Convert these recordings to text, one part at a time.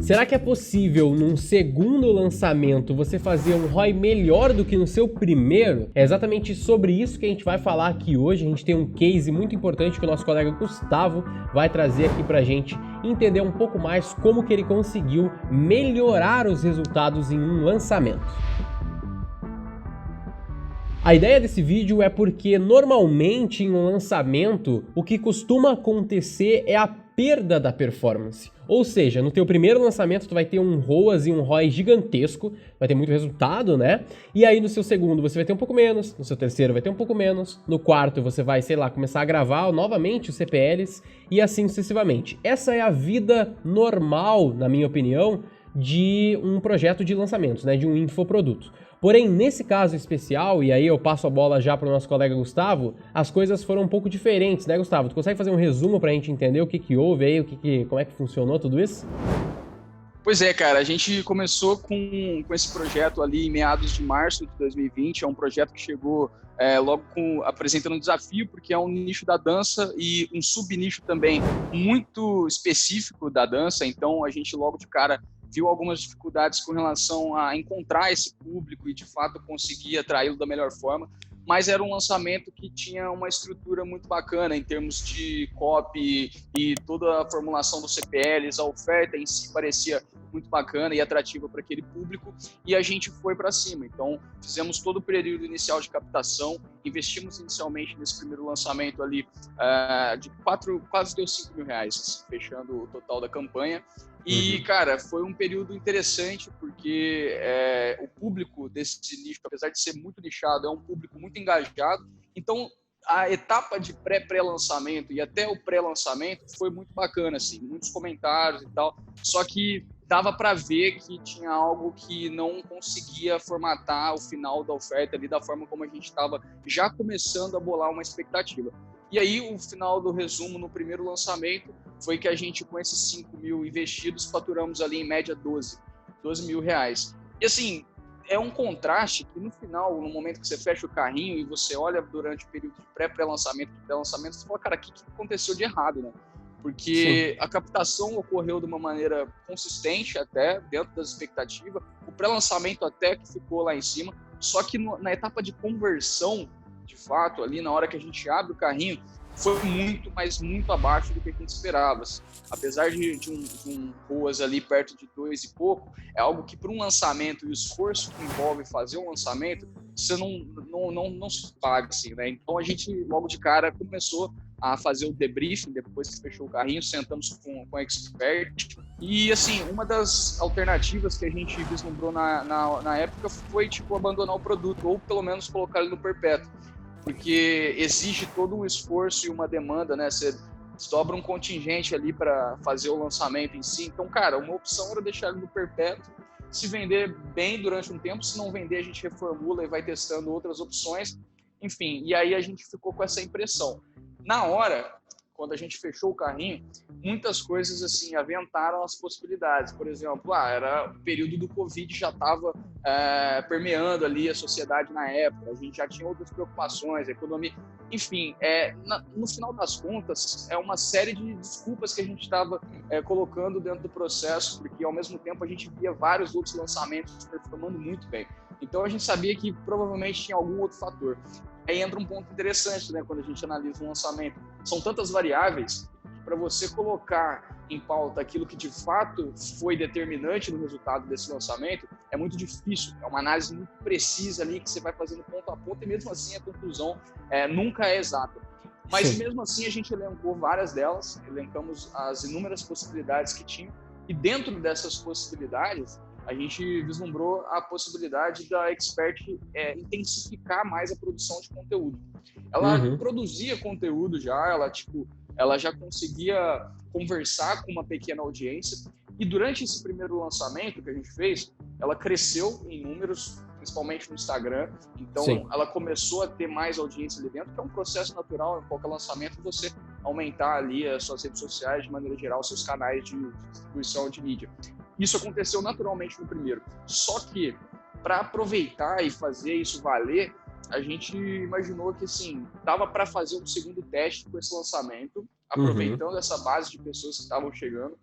Será que é possível, num segundo lançamento, você fazer um ROI melhor do que no seu primeiro? É exatamente sobre isso que a gente vai falar aqui hoje. A gente tem um case muito importante que o nosso colega Gustavo vai trazer aqui pra gente entender um pouco mais como que ele conseguiu melhorar os resultados em um lançamento. A ideia desse vídeo é porque normalmente em um lançamento o que costuma acontecer é a perda da performance. Ou seja, no teu primeiro lançamento tu vai ter um ROAS e um ROI gigantesco, vai ter muito resultado, né? E aí no seu segundo você vai ter um pouco menos, no seu terceiro vai ter um pouco menos, no quarto você vai, sei lá, começar a gravar novamente os CPLs e assim sucessivamente. Essa é a vida normal, na minha opinião, de um projeto de lançamentos, né? De um infoproduto. Porém, nesse caso especial, e aí eu passo a bola já para o nosso colega Gustavo, as coisas foram um pouco diferentes, né, Gustavo? Tu consegue fazer um resumo para a gente entender o que que houve aí, como é que funcionou tudo isso? Pois é, cara, a gente começou com esse projeto ali em meados de março de 2020, é um projeto que chegou logo apresentando um desafio, porque é um nicho da dança e um subnicho também muito específico da dança, então a gente logo de cara viu algumas dificuldades com relação a encontrar esse público e de fato conseguir atraí-lo da melhor forma, mas era um lançamento que tinha uma estrutura muito bacana em termos de copy e toda a formulação dos CPLs, a oferta em si parecia muito bacana e atrativa para aquele público, e a gente foi para cima. Então, fizemos todo o período inicial de captação, investimos inicialmente nesse primeiro lançamento ali quase deu R$5.000, assim, fechando o total da campanha. E, cara, foi um período interessante porque o público desse nicho, apesar de ser muito nichado, é um público muito engajado. Então, a etapa de pré-lançamento e até o pré-lançamento foi muito bacana, assim, muitos comentários e tal. Só que dava para ver que tinha algo que não conseguia formatar o final da oferta ali da forma como a gente estava já começando a bolar uma expectativa. E aí, o final do resumo no primeiro lançamento foi que a gente, com esses 5 mil investidos, faturamos ali em média R$12 mil. E assim, é um contraste que no final, no momento que você fecha o carrinho e você olha durante o período de pré-lançamento, você fala, cara, o que aconteceu de errado, né? Porque a captação ocorreu de uma maneira consistente até, dentro das expectativas, o pré-lançamento até que ficou lá em cima, só que na etapa de conversão, de fato, ali na hora que a gente abre o carrinho, foi muito, mas muito abaixo do que a gente esperava. Apesar de um ROAS ali perto de 2 e pouco, é algo que para um lançamento e o esforço que envolve fazer um lançamento, você não se paga, assim, né? Então a gente logo de cara começou a fazer o debriefing, depois que fechou o carrinho, sentamos com a expert, e assim, uma das alternativas que a gente vislumbrou na época foi tipo abandonar o produto, ou pelo menos colocar ele no perpétuo, porque exige todo um esforço e uma demanda, né? Você dobra um contingente ali para fazer o lançamento em si. Então, cara, uma opção era deixar ele no perpétuo, se vender bem durante um tempo, se não vender a gente reformula e vai testando outras opções, enfim, e aí a gente ficou com essa impressão. Na hora, quando a gente fechou o carrinho, muitas coisas assim aventaram as possibilidades. Por exemplo, era o período do Covid, já estava permeando ali a sociedade na época, a gente já tinha outras preocupações, a economia, enfim, no final das contas, é uma série de desculpas que a gente estava colocando dentro do processo, porque ao mesmo tempo a gente via vários outros lançamentos performando muito bem. Então a gente sabia que provavelmente tinha algum outro fator. Aí entra um ponto interessante, né, quando a gente analisa um lançamento. São tantas variáveis que para você colocar em pauta aquilo que de fato foi determinante no resultado desse lançamento é muito difícil. É uma análise muito precisa ali que você vai fazendo ponto a ponto e mesmo assim a conclusão nunca é exata. Mas mesmo assim a gente elencou várias delas, elencamos as inúmeras possibilidades que tinha e dentro dessas possibilidades a gente vislumbrou a possibilidade da Expert intensificar mais a produção de conteúdo. Ela produzia conteúdo já, ela já conseguia conversar com uma pequena audiência e durante esse primeiro lançamento que a gente fez, ela cresceu em números, principalmente no Instagram, então ela começou a ter mais audiência ali dentro, que é um processo natural em qualquer lançamento, você aumentar ali as suas redes sociais, de maneira geral, seus canais de distribuição de mídia. Isso aconteceu naturalmente no primeiro. Só que, para aproveitar e fazer isso valer, a gente imaginou que, assim, dava para fazer um segundo teste com esse lançamento, aproveitando essa base de pessoas que estavam chegando,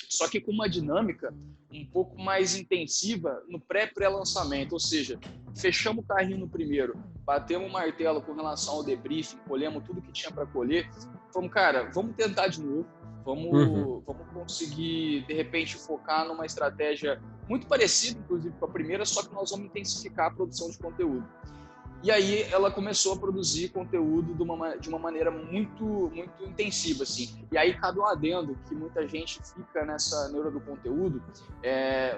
só que com uma dinâmica um pouco mais intensiva no pré-lançamento, ou seja, fechamos o carrinho no primeiro, batemos o martelo com relação ao debriefing, colhemos tudo que tinha para colher, falamos, cara, vamos tentar de novo, vamos conseguir, de repente, focar numa estratégia muito parecida, inclusive, com a primeira, só que nós vamos intensificar a produção de conteúdo. E aí ela começou a produzir conteúdo de uma maneira muito, muito intensiva, assim. E aí cabe um adendo que muita gente fica nessa neura do conteúdo,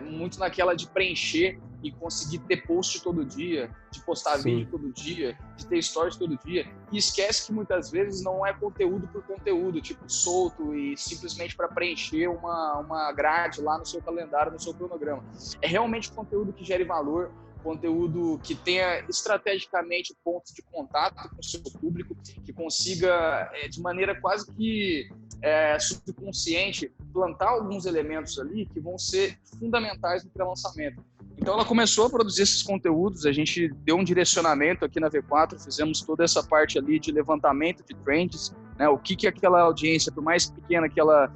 muito naquela de preencher e conseguir ter post todo dia, de postar vídeo todo dia, de ter stories todo dia, e esquece que muitas vezes não é conteúdo por conteúdo, tipo, solto e simplesmente para preencher uma grade lá no seu calendário, no seu cronograma. É realmente conteúdo que gere valor, conteúdo que tenha estrategicamente pontos de contato com o seu público, que consiga, de maneira quase que subconsciente, plantar alguns elementos ali que vão ser fundamentais no pré-lançamento. Então ela começou a produzir esses conteúdos, a gente deu um direcionamento aqui na V4, fizemos toda essa parte ali de levantamento de trends, né, o que aquela audiência, por mais pequena que ela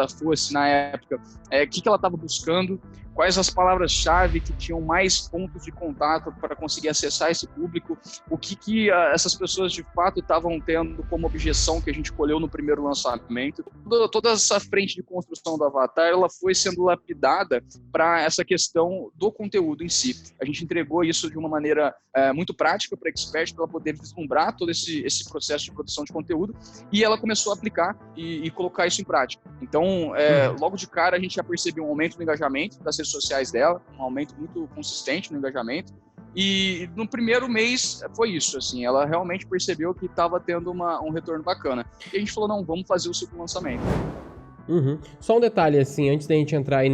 fosse na época, o que ela estava buscando, quais as palavras-chave que tinham mais pontos de contato para conseguir acessar esse público, o que essas pessoas de fato estavam tendo como objeção que a gente colheu no primeiro lançamento. Toda essa frente de construção do Avatar, ela foi sendo lapidada para essa questão do conteúdo em si. A gente entregou isso de uma maneira muito prática para a Expert, para ela poder vislumbrar todo esse processo de produção de conteúdo, e ela começou a aplicar e colocar isso em prática. Então, logo de cara, a gente já percebeu um aumento no engajamento das redes sociais dela, um aumento muito consistente no engajamento, e no primeiro mês foi isso, assim, ela realmente percebeu que estava tendo um retorno bacana. E a gente falou, não, vamos fazer o segundo lançamento. Só um detalhe, assim, antes da gente entrar aí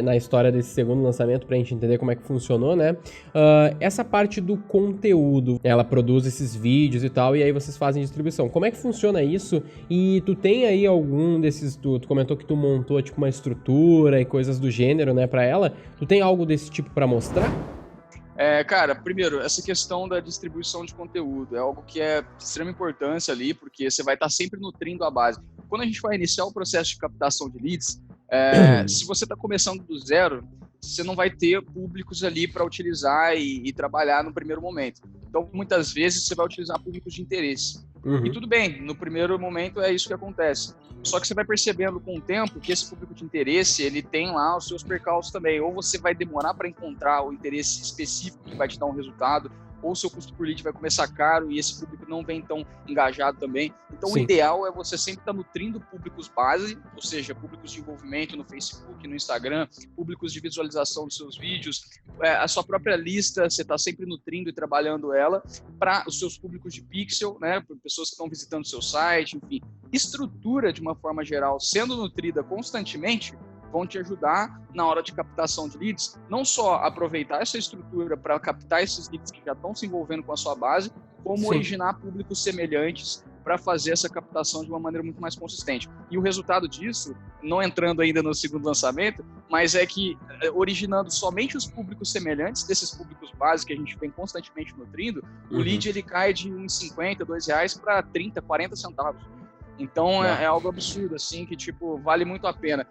na história desse segundo lançamento, pra gente entender como é que funcionou, né? Essa parte do conteúdo, ela produz esses vídeos e tal, e aí vocês fazem distribuição. Como é que funciona isso? E tu tem aí algum desses... Tu comentou que tu montou, tipo, uma estrutura e coisas do gênero, né, pra ela. Tu tem algo desse tipo pra mostrar? Cara, primeiro, essa questão da distribuição de conteúdo é algo que é de extrema importância ali, porque você vai estar sempre nutrindo a base. Quando a gente vai iniciar o processo de captação de leads, se você está começando do zero, você não vai ter públicos ali para utilizar e trabalhar no primeiro momento. Então, muitas vezes, você vai utilizar públicos de interesse. E tudo bem, no primeiro momento é isso que acontece. Só que você vai percebendo com o tempo que esse público de interesse, ele tem lá os seus percalços também. Ou você vai demorar para encontrar o interesse específico que vai te dar um resultado, ou o seu custo por lead vai começar caro e esse público não vem tão engajado também. Então, o ideal é você sempre estar nutrindo públicos base, ou seja, públicos de envolvimento no Facebook, no Instagram, públicos de visualização dos seus vídeos, a sua própria lista, você está sempre nutrindo e trabalhando ela para os seus públicos de pixel, né, para pessoas que estão visitando o seu site, enfim. Estrutura, de uma forma geral, sendo nutrida constantemente, vão te ajudar na hora de captação de leads, não só aproveitar essa estrutura para captar esses leads que já estão se envolvendo com a sua base, como originar públicos semelhantes para fazer essa captação de uma maneira muito mais consistente. E o resultado disso, não entrando ainda no segundo lançamento, mas é que originando somente os públicos semelhantes desses públicos básicos que a gente vem constantemente nutrindo, o lead ele cai de R$1,50, R$2 para 30, 40 centavos. Então é algo absurdo, assim, que tipo, vale muito a pena.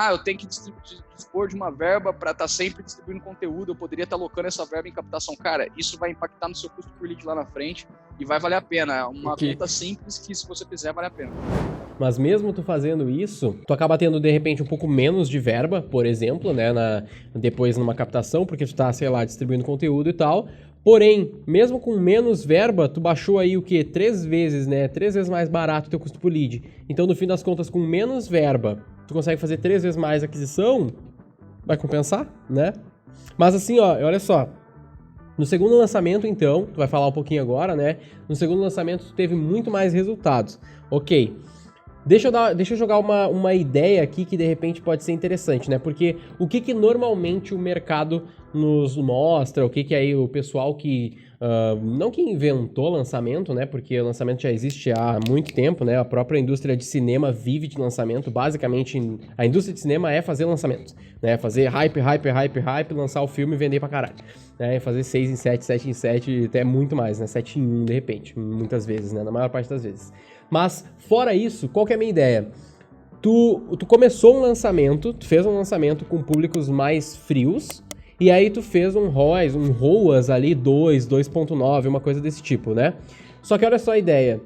Eu tenho que dispor de uma verba para estar sempre distribuindo conteúdo, eu poderia estar alocando essa verba em captação. Cara, isso vai impactar no seu custo por lead lá na frente e vai valer a pena. É uma conta simples que, se você fizer, vale a pena. Mas mesmo tu fazendo isso, tu acaba tendo, de repente, um pouco menos de verba, por exemplo, né, depois numa captação, porque tu tá, sei lá, distribuindo conteúdo e tal. Porém, mesmo com menos verba, tu baixou aí o quê? 3 vezes, né? 3 vezes mais barato o teu custo por lead. Então, no fim das contas, com menos verba, tu consegue fazer 3 vezes mais aquisição, vai compensar, né? Mas assim, ó, olha só. No segundo lançamento, então, tu vai falar um pouquinho agora, né? No segundo lançamento, tu teve muito mais resultados. Ok. Deixa eu jogar uma ideia aqui que de repente pode ser interessante, né? Porque o que normalmente o mercado nos mostra, o que aí o pessoal que... não que inventou lançamento, né? Porque o lançamento já existe há muito tempo, né? A própria indústria de cinema vive de lançamento. Basicamente, a indústria de cinema é fazer lançamentos, né? Fazer hype, lançar o filme e vender pra caralho. Né? Fazer 6 em 7, 7 em 7, até muito mais, né? 7 em 1, de repente. Muitas vezes, né? Na maior parte das vezes. Mas, fora isso, qual que é a minha ideia? tu começou um lançamento, tu fez um lançamento com públicos mais frios, e aí tu fez um ROAS ali 2.9, uma coisa desse tipo, né? Só que olha só a ideia.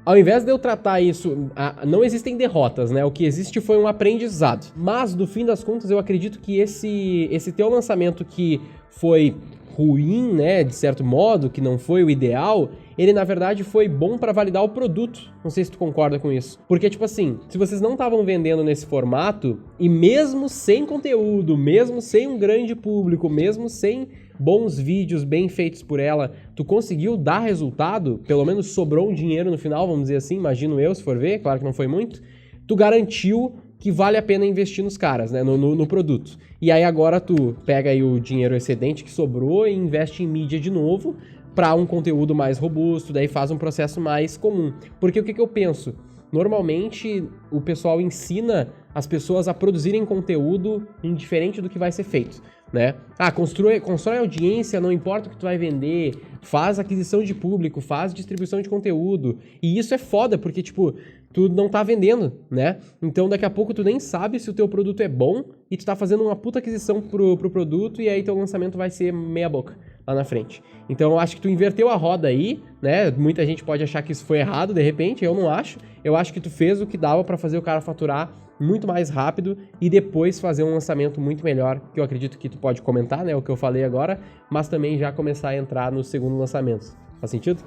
Ao invés de eu tratar isso, não existem derrotas, né? O que existe foi um aprendizado. Mas, no fim das contas, eu acredito que esse teu lançamento que foi ruim, né, de certo modo, que não foi o ideal, ele na verdade foi bom pra validar o produto. Não sei se tu concorda com isso. Porque, tipo assim, se vocês não estavam vendendo nesse formato, e mesmo sem conteúdo, mesmo sem um grande público, mesmo sem bons vídeos bem feitos por ela, tu conseguiu dar resultado, pelo menos sobrou um dinheiro no final, vamos dizer assim, imagino eu, se for ver, claro que não foi muito, tu garantiu que vale a pena investir nos caras, né, no produto. E aí agora tu pega aí o dinheiro excedente que sobrou e investe em mídia de novo para um conteúdo mais robusto, daí faz um processo mais comum. Porque o que eu penso? Normalmente o pessoal ensina as pessoas a produzirem conteúdo indiferente do que vai ser feito, né? Constrói audiência, não importa o que tu vai vender, faz aquisição de público, faz distribuição de conteúdo. E isso é foda, porque, tipo, tu não tá vendendo, né? Então daqui a pouco tu nem sabe se o teu produto é bom e tu tá fazendo uma puta aquisição pro produto e aí teu lançamento vai ser meia boca lá na frente. Então eu acho que tu inverteu a roda aí, né? Muita gente pode achar que isso foi errado, de repente, eu não acho. Eu acho que tu fez o que dava pra fazer o cara faturar muito mais rápido e depois fazer um lançamento muito melhor, que eu acredito que tu pode comentar, né, o que eu falei agora, mas também já começar a entrar no segundo lançamento. Faz sentido?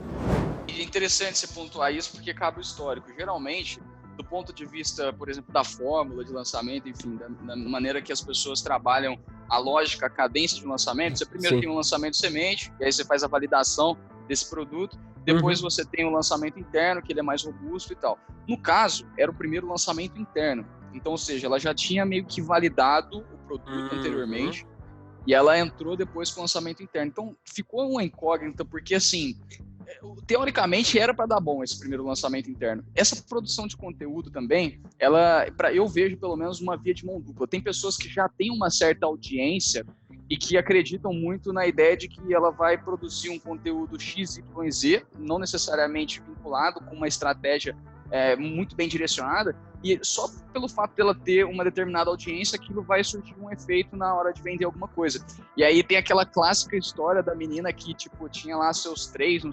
E é interessante você pontuar isso porque cabe o histórico. Geralmente, do ponto de vista, por exemplo, da fórmula de lançamento, enfim, da maneira que as pessoas trabalham a lógica, a cadência de lançamento, você primeiro tem um lançamento semente, e aí você faz a validação desse produto, depois você tem o lançamento interno, que ele é mais robusto e tal. No caso, era o primeiro lançamento interno. Então, ou seja, ela já tinha meio que validado o produto anteriormente e ela entrou depois com o lançamento interno. Então, ficou uma incógnita, porque, assim, teoricamente era para dar bom esse primeiro lançamento interno. Essa produção de conteúdo também, eu vejo pelo menos uma via de mão dupla. Tem pessoas que já têm uma certa audiência e que acreditam muito na ideia de que ela vai produzir um conteúdo X, Y, Z, não necessariamente vinculado com uma estratégia muito bem direcionada, e só pelo fato dela ter uma determinada audiência, aquilo vai surtir um efeito na hora de vender alguma coisa. E aí tem aquela clássica história da menina que, tipo, tinha lá seus 3,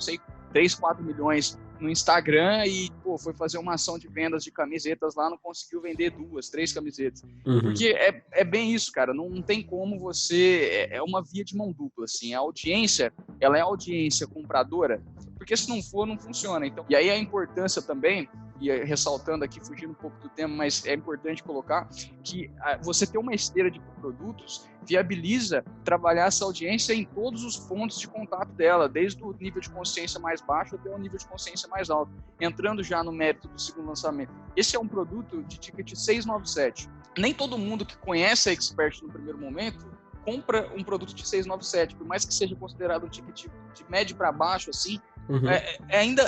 4 milhões no Instagram e, pô, foi fazer uma ação de vendas de camisetas lá, não conseguiu vender 2, 3 camisetas. Porque é bem isso, cara, não tem como você... É uma via de mão dupla, assim. A audiência, ela é audiência compradora, porque se não for, não funciona. Então, e aí a importância também, e ressaltando aqui, fugindo um pouco do tema, mas é importante colocar que você ter uma esteira de produtos viabiliza trabalhar essa audiência em todos os pontos de contato dela, desde o nível de consciência mais baixo até o nível de consciência mais alto. Entrando já no mérito do segundo lançamento. Esse é um produto de ticket 697. Nem todo mundo que conhece a Expert no primeiro momento compra um produto de 697, por mais que seja considerado um ticket de médio para baixo, assim,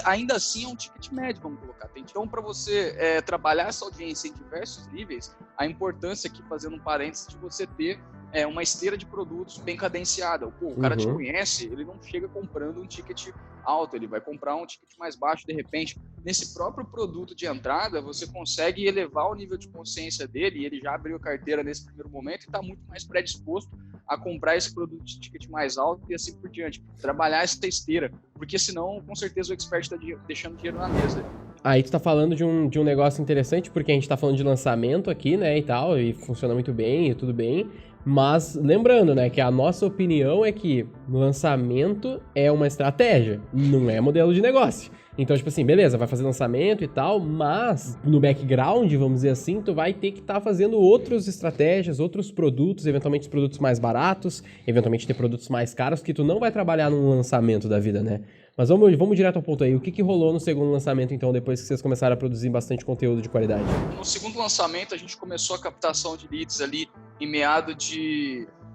ainda assim é um ticket médio, vamos colocar. Então, para você trabalhar essa audiência em diversos níveis, a importância aqui, fazendo um parênteses, de você ter uma esteira de produtos bem cadenciada. Pô, o cara te conhece, ele não chega comprando um ticket alto, ele vai comprar um ticket mais baixo de repente. Nesse próprio produto de entrada, você consegue elevar o nível de consciência dele, e ele já abriu a carteira nesse primeiro momento e está muito mais predisposto a comprar esse produto de ticket mais alto e assim por diante. Trabalhar essa esteira, porque senão, com certeza, o expert está deixando dinheiro na mesa. Aí tu tá falando de um negócio interessante, porque a gente tá falando de lançamento aqui, né, e tal, e funciona muito bem, e tudo bem, mas lembrando, né, que a nossa opinião é que lançamento é uma estratégia, não é modelo de negócio. Então, tipo assim, beleza, vai fazer lançamento e tal, mas no background, vamos dizer assim, tu vai ter que estar fazendo outras estratégias, outros produtos, eventualmente produtos mais baratos, eventualmente ter produtos mais caros, que tu não vai trabalhar num lançamento da vida, né? Mas vamos direto ao ponto aí. O que rolou no segundo lançamento, então, depois que vocês começaram a produzir bastante conteúdo de qualidade? No segundo lançamento, a gente começou a captação de leads ali em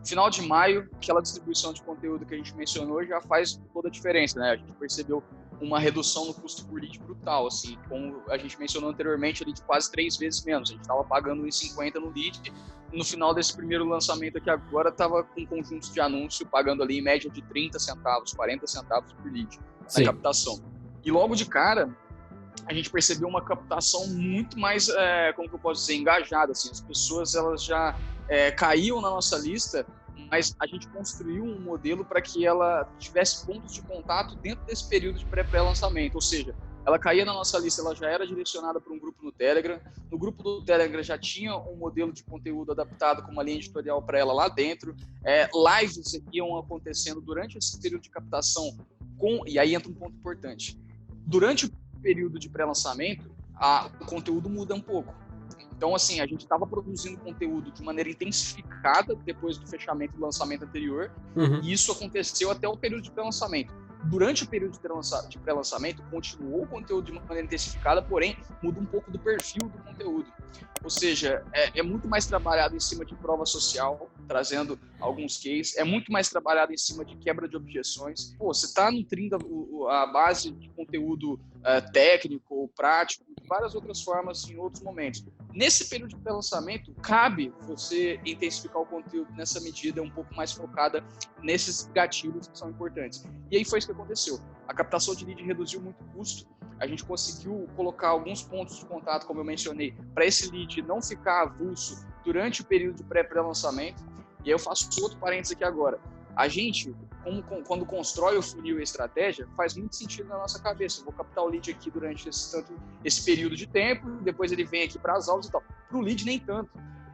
final de maio. Aquela distribuição de conteúdo que a gente mencionou já faz toda a diferença, né? A gente percebeu uma redução no custo por lead brutal, assim, como a gente mencionou anteriormente, ali de quase 3 vezes menos. A gente estava pagando R$1,50 no lead. No final desse primeiro lançamento aqui agora, estava com conjuntos de anúncio pagando ali em média de 30 centavos, 40 centavos por lead na captação. E logo de cara, a gente percebeu uma captação muito mais, como que eu posso dizer, engajada, assim, as pessoas elas já caíam na nossa lista, mas a gente construiu um modelo para que ela tivesse pontos de contato dentro desse período de pré-lançamento, ou seja, ela caía na nossa lista, ela já era direcionada para um grupo no Telegram. No grupo do Telegram já tinha um modelo de conteúdo adaptado com uma linha editorial para ela lá dentro. Lives iam acontecendo durante esse período de captação. E aí entra um ponto importante. Durante o período de pré-lançamento, o conteúdo muda um pouco. Então, assim, a gente estava produzindo conteúdo de maneira intensificada depois do fechamento do lançamento anterior. E isso aconteceu até o período de pré-lançamento. Durante o período de pré-lançamento, continuou o conteúdo de maneira intensificada, porém, muda um pouco do perfil do conteúdo. Ou seja, é muito mais trabalhado em cima de prova social, trazendo alguns cases, é muito mais trabalhado em cima de quebra de objeções. Você está nutrindo a base de conteúdo técnico, prático, de várias outras formas em outros momentos. Nesse período de pré-lançamento, cabe você intensificar o conteúdo nessa medida um pouco mais focada nesses gatilhos que são importantes. E aí foi isso que aconteceu. A captação de lead reduziu muito o custo, a gente conseguiu colocar alguns pontos de contato, como eu mencionei, para esse lead não ficar avulso durante o período de pré-lançamento. E aí eu faço outro parênteses aqui agora. A gente, quando constrói o funil e a estratégia, faz muito sentido na nossa cabeça. Eu vou captar o lead aqui durante esse período de tempo, depois ele vem aqui para as aulas e tal. Para o lead, nem tanto.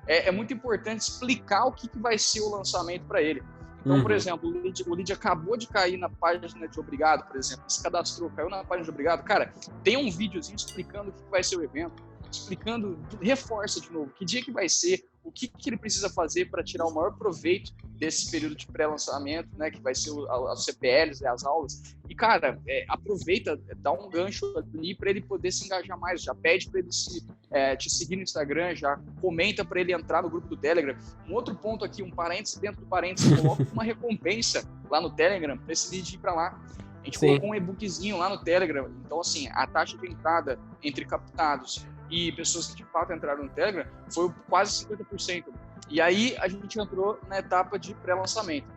É muito importante explicar o que vai ser o lançamento para ele. Então, por exemplo, o lead acabou de cair na página de Obrigado, por exemplo, se cadastrou, caiu na página de Obrigado. Cara, tem um videozinho explicando o que vai ser o evento, explicando, reforça de novo, que dia que vai ser, o que ele precisa fazer para tirar o maior proveito desse período de pré-lançamento, né, que vai ser os CPLs, as aulas. E, cara, aproveita, dá um gancho ali para ele poder se engajar mais, já pede para ele te seguir no Instagram, já comenta para ele entrar no grupo do Telegram. Um outro ponto aqui, um parênteses dentro do parênteses, coloca uma recompensa lá no Telegram para esse lead ir para lá. A gente colocou um e-bookzinho lá no Telegram, então, assim, a taxa de entrada entre captados e pessoas que de fato entraram no Telegram foi quase 50%. E aí a gente entrou na etapa de pré-lançamento.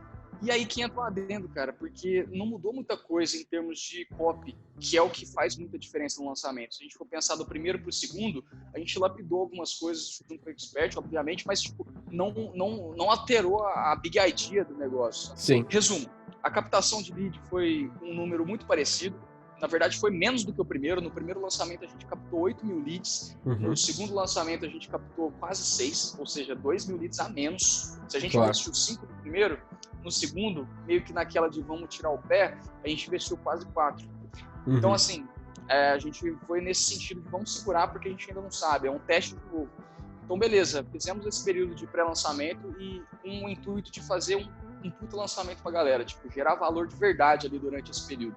E aí que entra um adendo, cara, porque não mudou muita coisa em termos de copy, que é o que faz muita diferença no lançamento. Se a gente for pensar do primeiro para o segundo, a gente lapidou algumas coisas junto com o Expert, obviamente, mas tipo, não alterou a big idea do negócio. Sim. Resumo, a captação de lead foi um número muito parecido. Na verdade, foi menos do que o primeiro. No primeiro lançamento, a gente captou 8 mil leads. No segundo lançamento, a gente captou quase 6, ou seja, 2 mil leads a menos. Se a gente investiu 5 no primeiro, no segundo, meio que naquela de vamos tirar o pé, a gente investiu quase 4. Então, assim, a gente foi nesse sentido de vamos segurar porque a gente ainda não sabe, é um teste de novo. Então, beleza, fizemos esse período de pré-lançamento e com o intuito de fazer um puta lançamento pra galera, tipo, gerar valor de verdade ali durante esse período.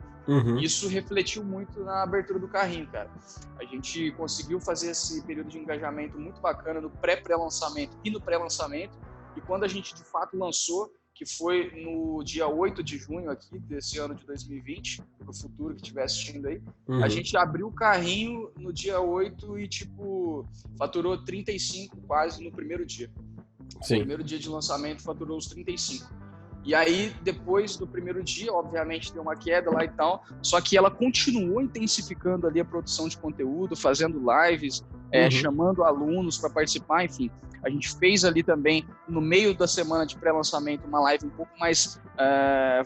Isso refletiu muito na abertura do carrinho, cara. A gente conseguiu fazer esse período de engajamento muito bacana no pré-lançamento e no pré-lançamento, e quando a gente de fato lançou, que foi no dia 8 de junho aqui, desse ano de 2020, pro futuro que estiver assistindo aí, a gente abriu o carrinho no dia 8 e, tipo, faturou 35 quase no primeiro dia. Sim. No primeiro dia de lançamento faturou os 35. E aí, depois do primeiro dia, obviamente, deu uma queda lá e tal, só que ela continuou intensificando ali a produção de conteúdo, fazendo lives, chamando alunos para participar, enfim. A gente fez ali também, no meio da semana de pré-lançamento, uma live um pouco mais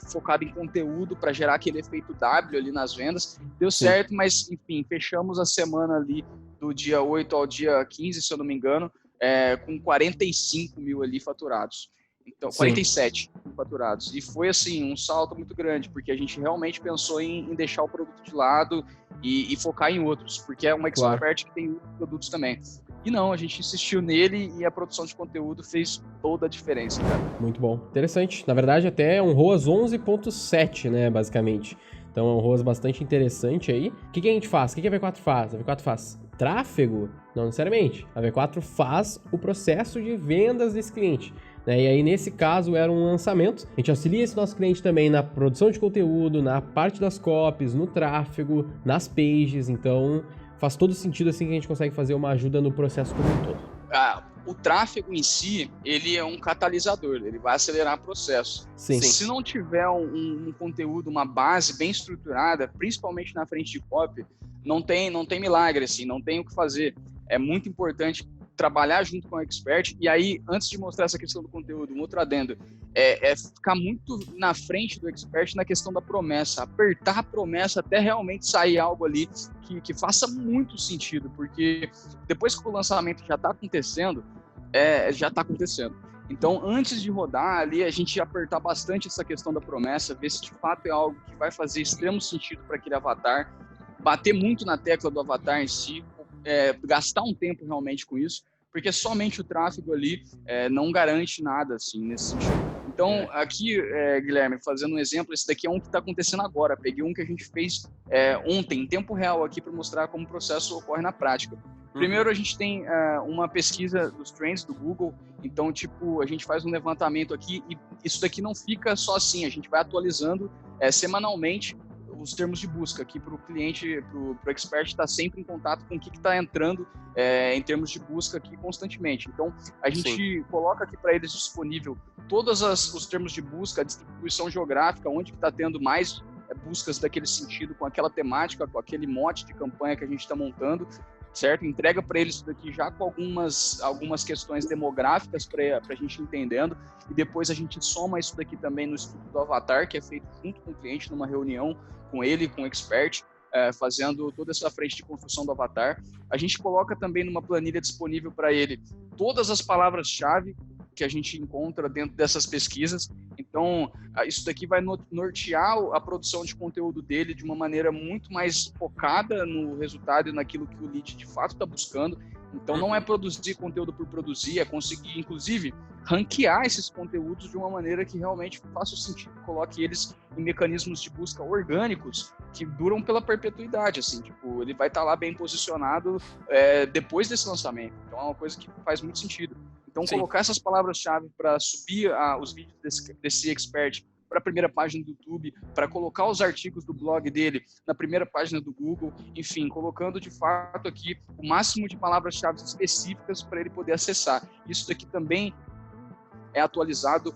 focada em conteúdo para gerar aquele efeito W ali nas vendas. Deu certo, mas, enfim, fechamos a semana ali do dia 8 ao dia 15, se eu não me engano, com 45 mil ali faturados. Então, 47 faturados. E foi, assim, um salto muito grande, porque a gente realmente pensou em deixar o produto de lado e focar em outros, porque é uma expert que tem outros produtos também. E não, a gente insistiu nele e a produção de conteúdo fez toda a diferença, cara. Muito bom. Interessante. Na verdade, até um ROAS 11.7, né, basicamente. Então, é um ROAS bastante interessante aí. O que a gente faz? O que a V4 faz? A V4 faz tráfego? Não necessariamente. A V4 faz o processo de vendas desse cliente. E aí, nesse caso, era um lançamento. A gente auxilia esse nosso cliente também na produção de conteúdo, na parte das copies, no tráfego, nas pages. Então, faz todo sentido assim que a gente consegue fazer uma ajuda no processo como um todo. O tráfego em si, ele é um catalisador, ele vai acelerar o processo. Sim. Se não tiver um conteúdo, uma base bem estruturada, principalmente na frente de copy, não tem milagre, assim, não tem o que fazer. É muito importante trabalhar junto com o expert, e aí, antes de mostrar essa questão do conteúdo, um outro adendo, é ficar muito na frente do expert na questão da promessa, apertar a promessa até realmente sair algo ali que faça muito sentido, porque depois que o lançamento já está acontecendo, já está acontecendo. Então, antes de rodar ali, a gente apertar bastante essa questão da promessa, ver se de fato é algo que vai fazer extremo sentido para aquele avatar, bater muito na tecla do avatar em si, gastar um tempo realmente com isso, porque somente o tráfego ali não garante nada, assim, nesse sentido. Então, aqui, Guilherme, fazendo um exemplo, esse daqui é um que está acontecendo agora. Peguei um que a gente fez ontem, em tempo real, aqui, para mostrar como o processo ocorre na prática. Primeiro, a gente tem uma pesquisa dos trends do Google. Então, tipo, a gente faz um levantamento aqui e isso daqui não fica só assim. A gente vai atualizando semanalmente os termos de busca aqui para o cliente, para o expert estar sempre em contato com o que está entrando em termos de busca aqui constantemente. Então, a gente coloca aqui para eles disponível todos os termos de busca, a distribuição geográfica, onde está tendo mais buscas daquele sentido, com aquela temática, com aquele mote de campanha que a gente está montando, certo? Entrega para eles isso daqui já com algumas questões demográficas para a gente entendendo, e depois a gente soma isso daqui também no estudo do avatar, que é feito junto com o cliente, numa reunião com ele, com o expert, fazendo toda essa frente de construção do avatar. A gente coloca também numa planilha disponível para ele todas as palavras-chave que a gente encontra dentro dessas pesquisas. Então, isso daqui vai nortear a produção de conteúdo dele de uma maneira muito mais focada no resultado e naquilo que o lead de fato está buscando. Então, não é produzir conteúdo por produzir, é conseguir, inclusive, ranquear esses conteúdos de uma maneira que realmente faça sentido, coloque eles em mecanismos de busca orgânicos que duram pela perpetuidade, assim, tipo, ele vai estar lá bem posicionado depois desse lançamento. Então, é uma coisa que faz muito sentido. Então, colocar essas palavras-chave para subir os vídeos desse expert para a primeira página do YouTube, para colocar os artigos do blog dele na primeira página do Google, enfim, colocando de fato aqui o máximo de palavras-chave específicas para ele poder acessar. Isso daqui também é atualizado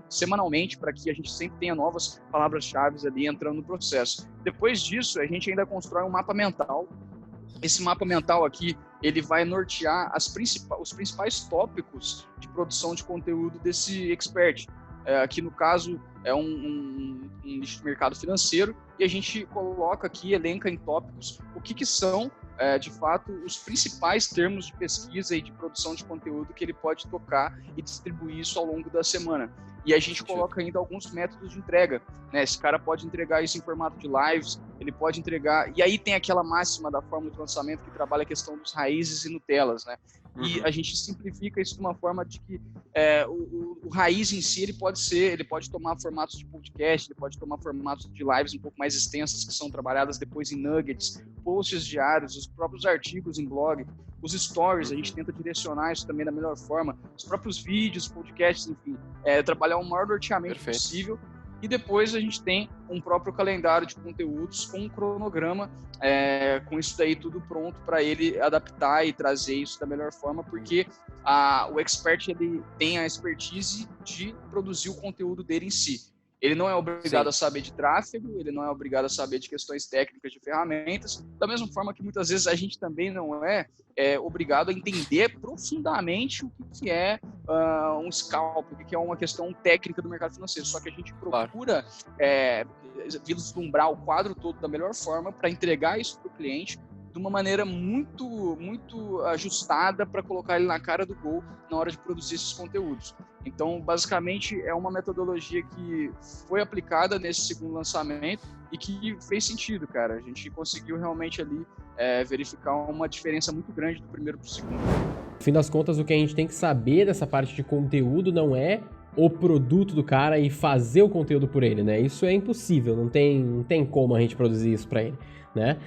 semanalmente para que a gente sempre tenha novas palavras-chave ali entrando no processo. Depois disso, a gente ainda constrói um mapa mental. Esse mapa mental aqui, ele vai nortear os principais tópicos de produção de conteúdo desse expert. Aqui, no caso, é um nicho de mercado financeiro, e a gente coloca aqui, elenca em tópicos o que são, de fato, os principais termos de pesquisa e de produção de conteúdo que ele pode tocar e distribuir isso ao longo da semana. E a gente coloca ainda alguns métodos de entrega, né? Esse cara pode entregar isso em formato de lives, ele pode entregar... E aí tem aquela máxima da fórmula de lançamento que trabalha a questão dos raízes e Nutellas, né? E a gente simplifica isso de uma forma de que o raiz em si, ele pode tomar formatos de podcast, ele pode tomar formatos de lives um pouco mais extensas, que são trabalhadas depois em nuggets, posts diários, os próprios artigos em blog, os stories, a gente tenta direcionar isso também da melhor forma, os próprios vídeos, podcasts, enfim, trabalhar o maior norteamento possível. E depois a gente tem um próprio calendário de conteúdos com um cronograma, com isso daí tudo pronto para ele adaptar e trazer isso da melhor forma, porque o expert ele tem a expertise de produzir o conteúdo dele em si. Ele não é obrigado a saber de tráfego, ele não é obrigado a saber de questões técnicas de ferramentas, da mesma forma que muitas vezes a gente também não é obrigado a entender profundamente o que é um scalp, o que é uma questão técnica do mercado financeiro. Só que a gente procura vislumbrar o quadro todo da melhor forma para entregar isso para o cliente de uma maneira muito, muito ajustada para colocar ele na cara do gol na hora de produzir esses conteúdos. Então, basicamente, é uma metodologia que foi aplicada nesse segundo lançamento e que fez sentido, cara. A gente conseguiu realmente ali verificar uma diferença muito grande do primeiro para o segundo. No fim das contas, o que a gente tem que saber dessa parte de conteúdo não é o produto do cara e fazer o conteúdo por ele, né? Isso é impossível, não tem como a gente produzir isso para ele, né?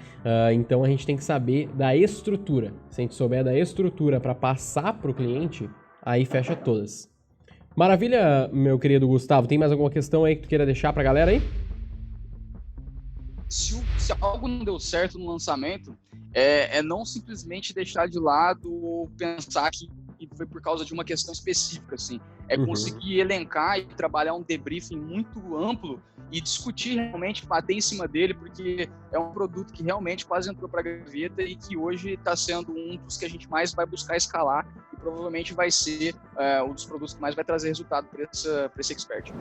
Então a gente tem que saber da estrutura. Se a gente souber da estrutura para passar para o cliente, aí fecha todas. Maravilha, meu querido Gustavo. Tem mais alguma questão aí que tu queira deixar pra galera aí? Se algo não deu certo no lançamento, não simplesmente deixar de lado ou pensar que foi por causa de uma questão específica, assim. Conseguir elencar e trabalhar um debriefing muito amplo e discutir realmente, bater em cima dele, porque é um produto que realmente quase entrou para a gaveta e que hoje está sendo um dos que a gente mais vai buscar escalar e provavelmente vai ser um dos produtos que mais vai trazer resultado para esse expert.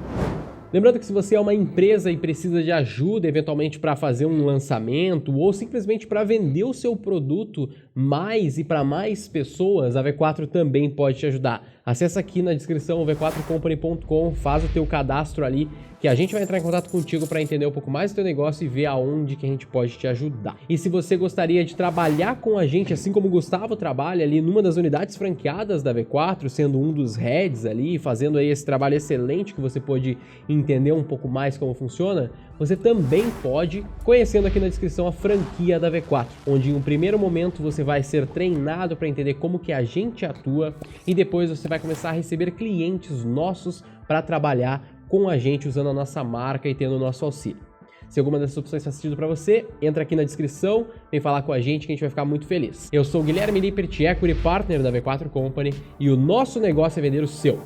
Lembrando que se você é uma empresa e precisa de ajuda, eventualmente para fazer um lançamento ou simplesmente para vender o seu produto mais e para mais pessoas, a V4 também pode te ajudar. Acesse aqui na descrição v4company.com, faz o teu cadastro ali, que a gente vai entrar em contato contigo para entender um pouco mais do teu negócio e ver aonde que a gente pode te ajudar. E se você gostaria de trabalhar com a gente, assim como o Gustavo trabalha ali numa das unidades franqueadas da V4, sendo um dos heads ali, fazendo aí esse trabalho excelente que você pode entender um pouco mais como funciona, você também pode, conhecendo aqui na descrição a franquia da V4, onde em um primeiro momento você vai ser treinado para entender como que a gente atua e depois você vai começar a receber clientes nossos para trabalhar com a gente usando a nossa marca e tendo o nosso auxílio. Se alguma dessas opções faz sentido para você, entra aqui na descrição, vem falar com a gente que a gente vai ficar muito feliz. Eu sou o Guilherme Lippert, Equity Partner da V4 Company e o nosso negócio é vender o seu.